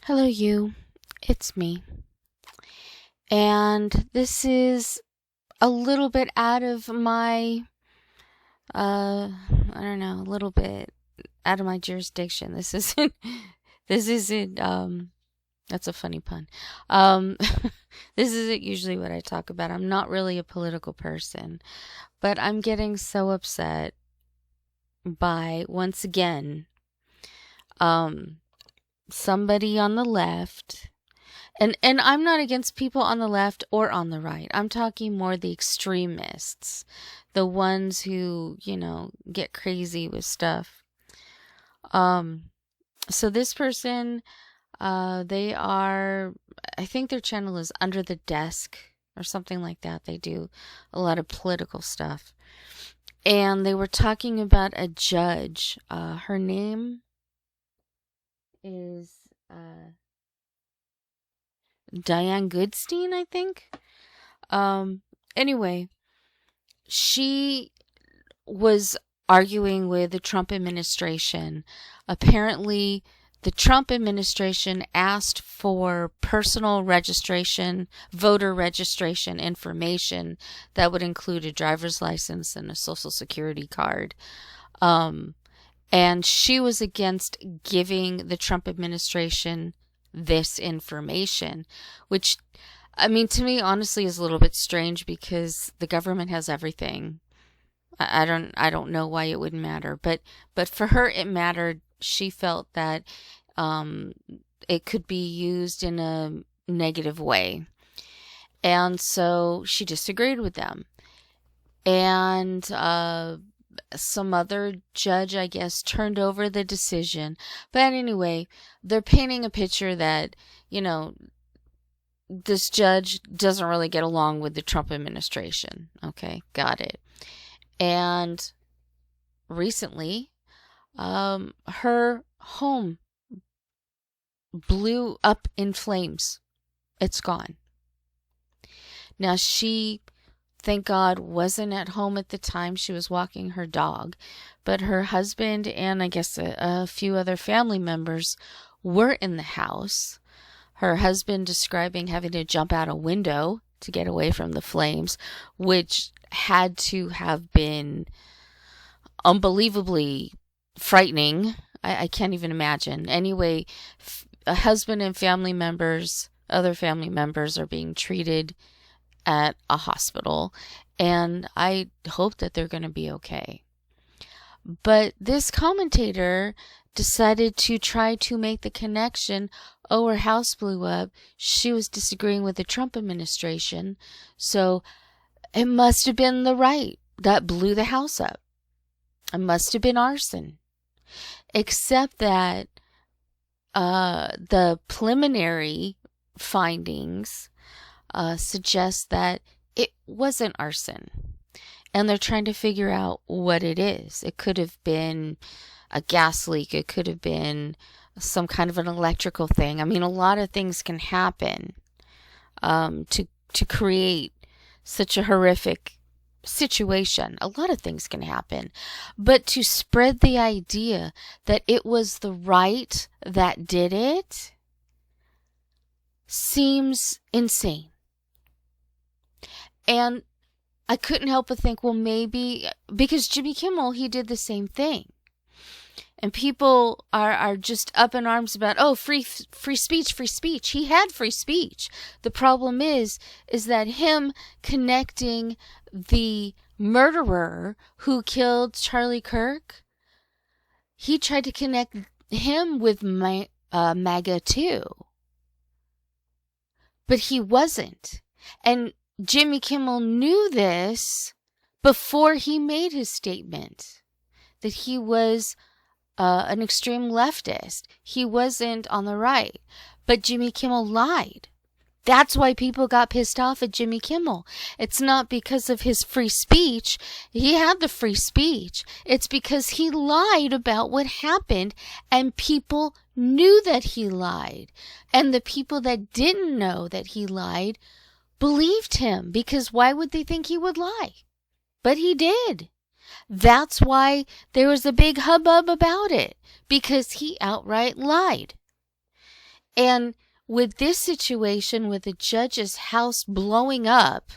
Hello, you. It's me. And this is a little bit out of my, I don't know, a little bit out of my jurisdiction. This isn't, that's a funny pun. Um, this isn't usually what I talk about. I'm not really a political person, but I'm getting so upset by, once again, um, somebody on the left. And I'm not against people on the left or on the right. I'm talking more the extremists, the ones who, get crazy with stuff. Um, so this person, they are, I think their channel is Under the Desk or something like that. They do a lot of political stuff. And they were talking about a judge. Her name is Diane Goodstein, I think. Anyway, she was arguing with the Trump administration. Apparently, the Trump administration asked for personal registration, voter registration information that would include a driver's license and a social security card. And she was against giving the Trump administration this information, which, I mean, to me, honestly, is a little bit strange because the government has everything. I don't know why it would matter, but for her, it mattered. She felt that it could be used in a negative way, and so she disagreed with them. And some other judge, I guess, turned over the decision. But anyway, they're painting a picture that, this judge doesn't really get along with the Trump administration. Okay, got it. And recently, her home blew up in flames. It's gone. Now, she, thank God, wasn't at home at the time. She was walking her dog. But her husband and I guess a few other family members were in the house. Her husband describing having to jump out a window to get away from the flames, which had to have been unbelievably frightening. I can't even imagine. Anyway, a husband and other family members are being treated at a hospital, and I hope that they're going to be okay. But this commentator decided to try to make the connection. Oh, her house blew up. She was disagreeing with the Trump administration, so it must have been the right that blew the house up. It must have been arson. Except that the preliminary findings suggest that it wasn't arson. And they're trying to figure out what it is. It could have been a gas leak. It could have been some kind of an electrical thing. I mean, a lot of things can happen to create such a horrific situation. A lot of things can happen. But to spread the idea that it was the right that did it seems insane. And I couldn't help but think, well, maybe because Jimmy Kimmel, he did the same thing. And people are just up in arms about, oh, free speech, free speech. He had free speech. The problem is that him connecting the murderer who killed Charlie Kirk, he tried to connect him with MAGA too. But he wasn't. And Jimmy Kimmel knew this before he made his statement, that he was an extreme leftist. He wasn't on the right. But Jimmy Kimmel lied. That's why people got pissed off at Jimmy Kimmel. It's not because of his free speech. He had the free speech. It's because he lied about what happened, and people knew that he lied. And the people that didn't know that he lied believed him, because why would they think he would lie? But he did. That's why there was a big hubbub about it, because he outright lied. And with this situation, with the judge's house blowing up,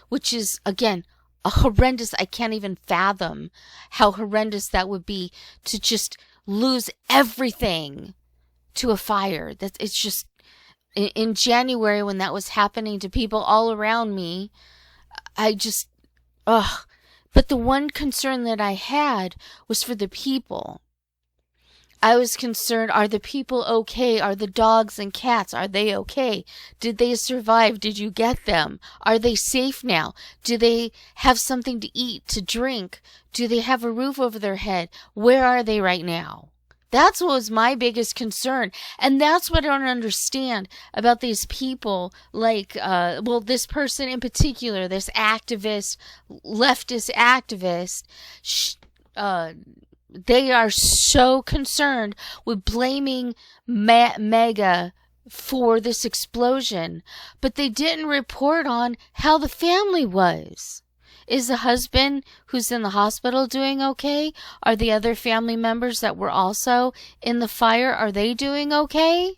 which is, again, a horrendous, I can't even fathom how horrendous that would be, to just lose everything to a fire. It's just, in January when that was happening to people all around me, I just, ugh. But the one concern that I had was for the people. I was concerned, are the people okay? Are the dogs and cats, are they okay? Did they survive? Did you get them? Are they safe now? Do they have something to eat, to drink? Do they have a roof over their head? Where are they right now? That's what was my biggest concern. And that's what I don't understand about these people, like, this person in particular, this activist, leftist activist, they are so concerned with blaming MAGA for this explosion, but they didn't report on how the family was. Is the husband who's in the hospital doing okay? Are the other family members that were also in the fire, are they doing okay?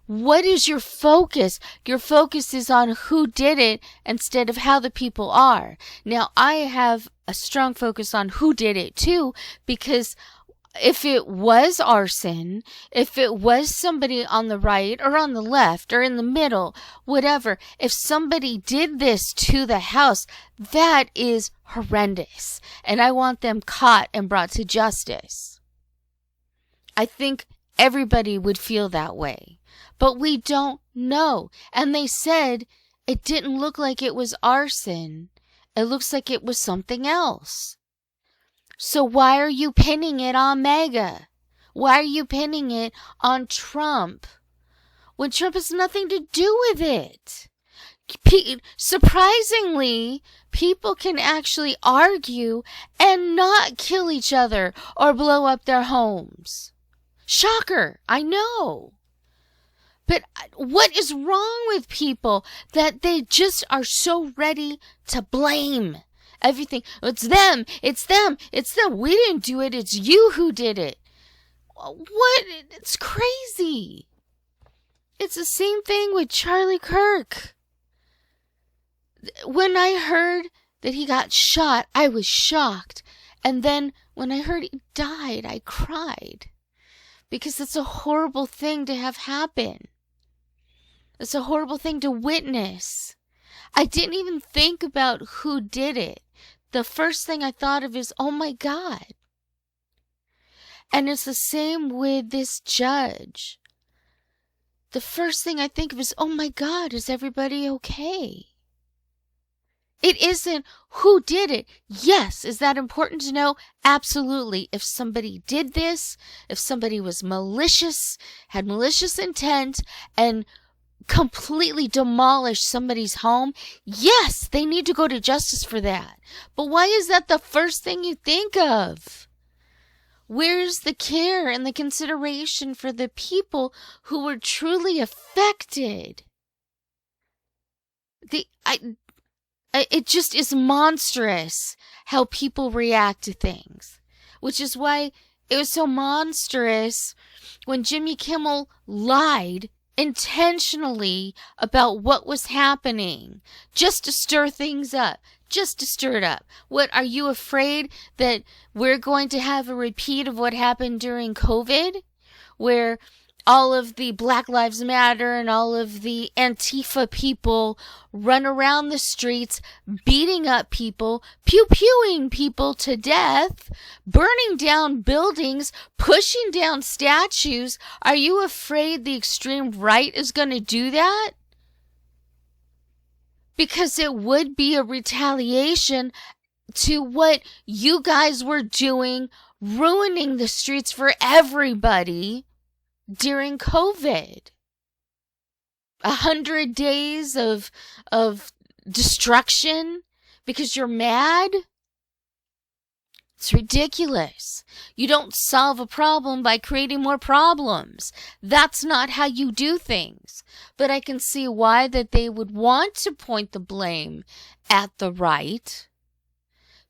What is your focus? Your focus is on who did it instead of how the people are. Now, I have a strong focus on who did it too, because if it was arson, if it was somebody on the right or on the left or in the middle, whatever, if somebody did this to the house, that is horrendous. And I want them caught and brought to justice. I think everybody would feel that way. But we don't know. And they said it didn't look like it was arson. It looks like it was something else. So why are you pinning it on MAGA? Why are you pinning it on Trump when Trump has nothing to do with it? Surprisingly, people can actually argue and not kill each other or blow up their homes. Shocker, I know. But what is wrong with people that they just are so ready to blame everything? It's them, it's them, it's them. We didn't do it, it's you who did it. What? It's crazy. It's the same thing with Charlie Kirk. When I heard that he got shot, I was shocked. And then when I heard he died, I cried. Because it's a horrible thing to have happen. It's a horrible thing to witness. I didn't even think about who did it. The first thing I thought of is, oh my God. And it's the same with this judge. The first thing I think of is, oh my God, is everybody okay? It isn't who did it. Yes, is that important to know? Absolutely. If somebody did this, if somebody was malicious, had malicious intent, and completely demolish somebody's home, yes, they need to go to justice for that. But why is that the first thing you think of? Where's the care and the consideration for the people who were truly affected? It just is monstrous how people react to things, which is why it was so monstrous when Jimmy Kimmel lied intentionally about what was happening, just to stir things up, just to stir it up. What, are you afraid that we're going to have a repeat of what happened during COVID, where all of the Black Lives Matter and all of the Antifa people run around the streets, beating up people, pew-pewing people to death, burning down buildings, pushing down statues? Are you afraid the extreme right is going to do that? Because it would be a retaliation to what you guys were doing, ruining the streets for everybody during COVID. 100 days of destruction because you're mad? It's ridiculous. You don't solve a problem by creating more problems. That's not how you do things. But I can see why that they would want to point the blame at the right,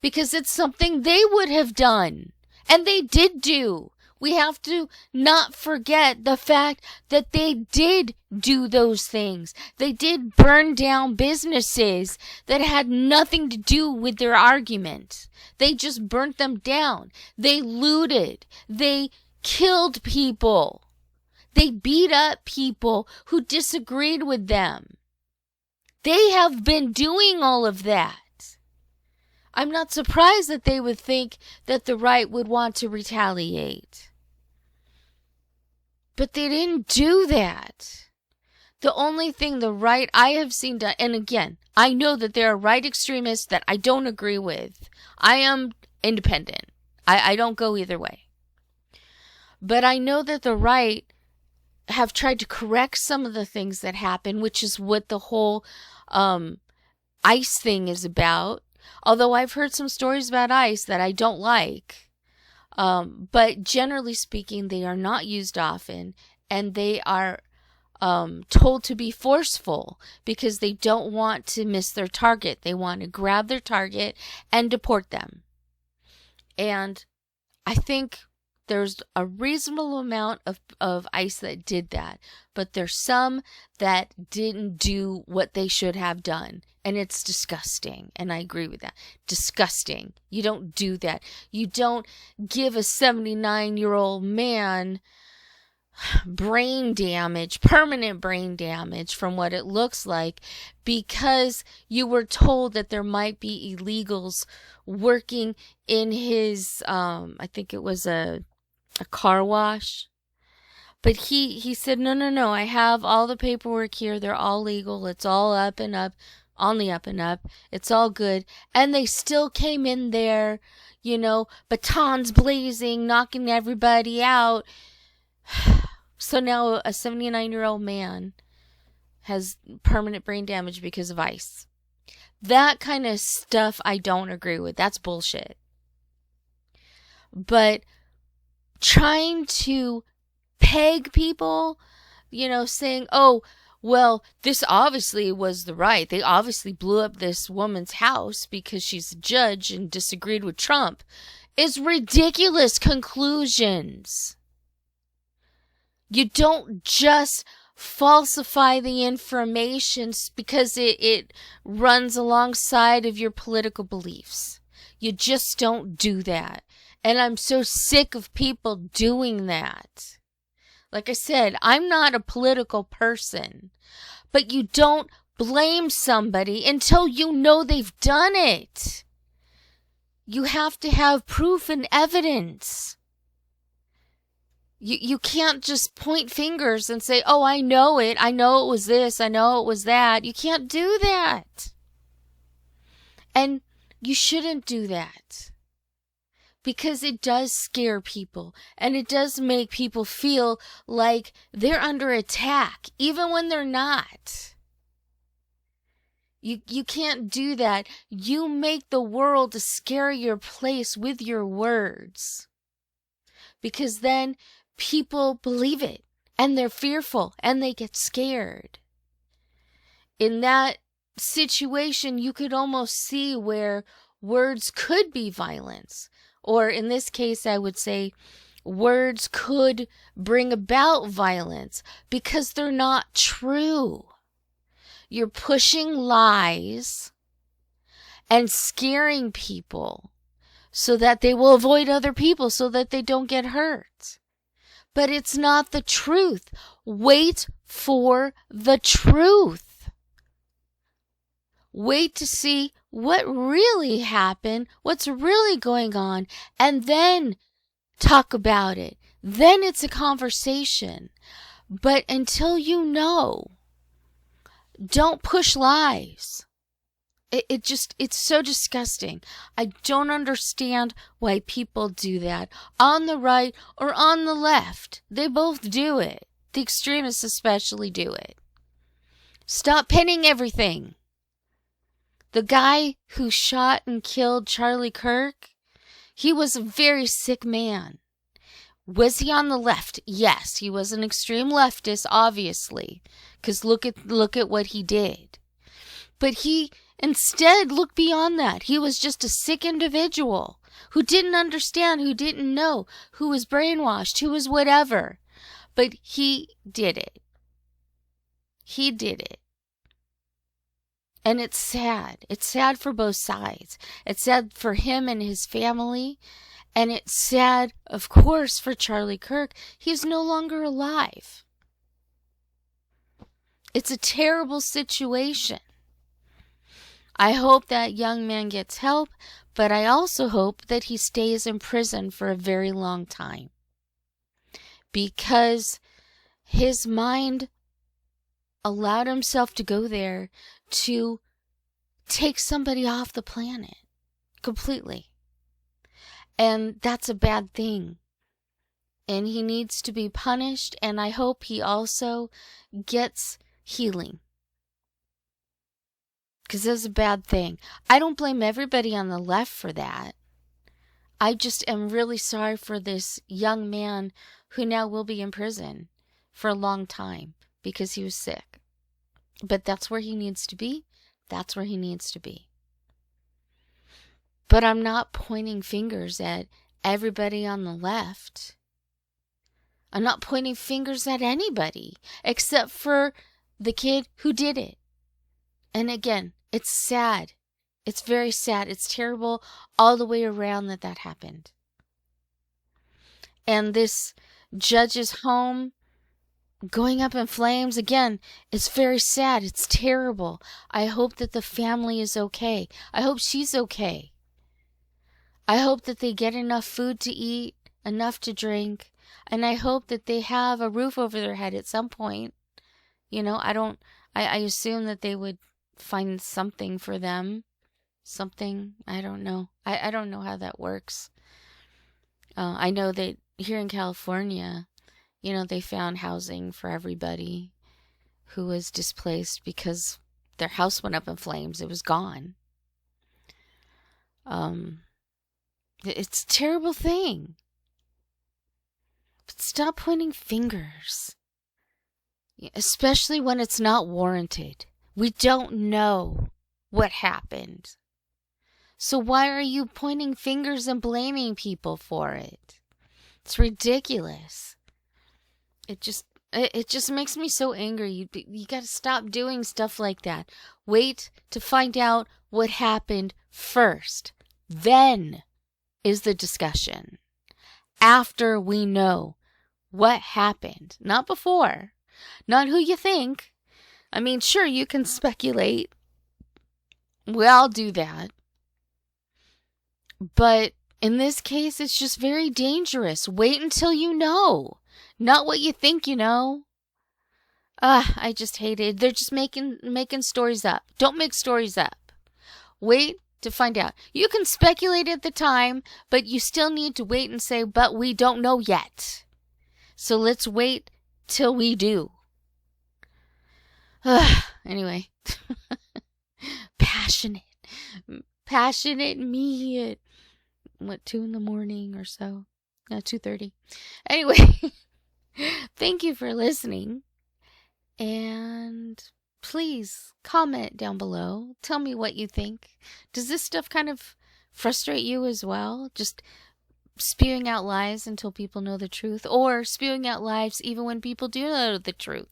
because it's something they would have done. And they did do We have to not forget the fact that they did do those things. They did burn down businesses that had nothing to do with their argument. They just burnt them down. They looted. They killed people. They beat up people who disagreed with them. They have been doing all of that. I'm not surprised that they would think that the right would want to retaliate. But they didn't do that. The only thing the right I have seen done, and again, I know that there are right extremists that I don't agree with. I am independent. I don't go either way. But I know that the right have tried to correct some of the things that happen, which is what the whole ICE thing is about. Although I've heard some stories about ICE that I don't like. But generally speaking, they are not used often, and they are told to be forceful because they don't want to miss their target. They want to grab their target and deport them. And I think there's a reasonable amount of ICE that did that, but there's some that didn't do what they should have done. And it's disgusting. And I agree with that. Disgusting. You don't do that. You don't give a 79-year-old man brain damage, permanent brain damage from what it looks like, because you were told that there might be illegals working in his, I think it was a car wash. But he said, no, I have all the paperwork here. They're all legal. It's all up and up. On the up and up. It's all good. And they still came in there, batons blazing, knocking everybody out. So now a 79-year-old man has permanent brain damage because of ICE. That kind of stuff I don't agree with. That's bullshit. But trying to peg people, saying, oh, well, this obviously was the right. They obviously blew up this woman's house because she's a judge and disagreed with Trump, is ridiculous conclusions. You don't just falsify the information because it runs alongside of your political beliefs. You just don't do that. And I'm so sick of people doing that. Like I said, I'm not a political person, but you don't blame somebody until you know they've done it. You have to have proof and evidence. You can't just point fingers and say, oh, I know it. I know it was this. I know it was that. You can't do that. And you shouldn't do that. Because it does scare people, and it does make people feel like they're under attack, even when they're not. You can't do that. You make the world a scarier place with your words. Because then people believe it, and they're fearful, and they get scared. In that situation, you could almost see where words could be violence. Or in this case, I would say words could bring about violence because they're not true. You're pushing lies and scaring people so that they will avoid other people so that they don't get hurt. But it's not the truth. Wait for the truth. Wait to see what really happened, what's really going on, and then talk about it. Then it's a conversation. But until you know, don't push lies. It's so disgusting. I don't understand why people do that. On the right or on the left. They both do it. The extremists especially do it. Stop pinning everything. The guy who shot and killed Charlie Kirk, he was a very sick man. Was he on the left? Yes, he was an extreme leftist, obviously, because look at what he did. But he instead looked beyond that. He was just a sick individual who didn't understand, who didn't know, who was brainwashed, who was whatever. But he did it. He did it. And it's sad. It's sad for both sides. It's sad for him and his family. And it's sad, of course, for Charlie Kirk. He's no longer alive. It's a terrible situation. I hope that young man gets help, but I also hope that he stays in prison for a very long time. Because his mind allowed himself to go there to take somebody off the planet completely. And that's a bad thing. And he needs to be punished, and I hope he also gets healing. Because that's a bad thing. I don't blame everybody on the left for that. I just am really sorry for this young man who now will be in prison for a long time because he was sick. But that's where he needs to be. That's where he needs to be. But I'm not pointing fingers at everybody on the left. I'm not pointing fingers at anybody except for the kid who did it. And again, it's sad. It's very sad. It's terrible all the way around that happened. And this judge's home going up in flames, again, it's very sad. It's terrible. I hope that the family is okay. I hope she's okay. I hope that they get enough food to eat, enough to drink, and I hope that they have a roof over their head at some point. You know, I assume that they would find something for them. Something, I don't know. I don't know how that works. I know that here in California, you know, they found housing for everybody who was displaced because their house went up in flames. It was gone. It's a terrible thing. But stop pointing fingers. Especially when it's not warranted. We don't know what happened. So why are you pointing fingers and blaming people for it? It's ridiculous. It just makes me so angry. You got to stop doing stuff like that. Wait to find out what happened first. Then is the discussion. After we know what happened. Not before. Not who you think. I mean, sure, you can speculate. We all do that. But in this case, it's just very dangerous. Wait until you know. Not what you think you know. I just hate it. They're just making stories up. Don't make stories up. Wait to find out. You can speculate at the time, but you still need to wait and say, but we don't know yet. So let's wait till we do. Anyway. Passionate me at, 2 a.m. or so? 2:30. Anyway, thank you for listening. And please comment down below. Tell me what you think. Does this stuff kind of frustrate you as well? Just spewing out lies until people know the truth, or spewing out lies even when people do know the truth.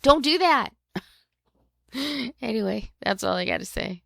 Don't do that. Anyway, that's all I got to say.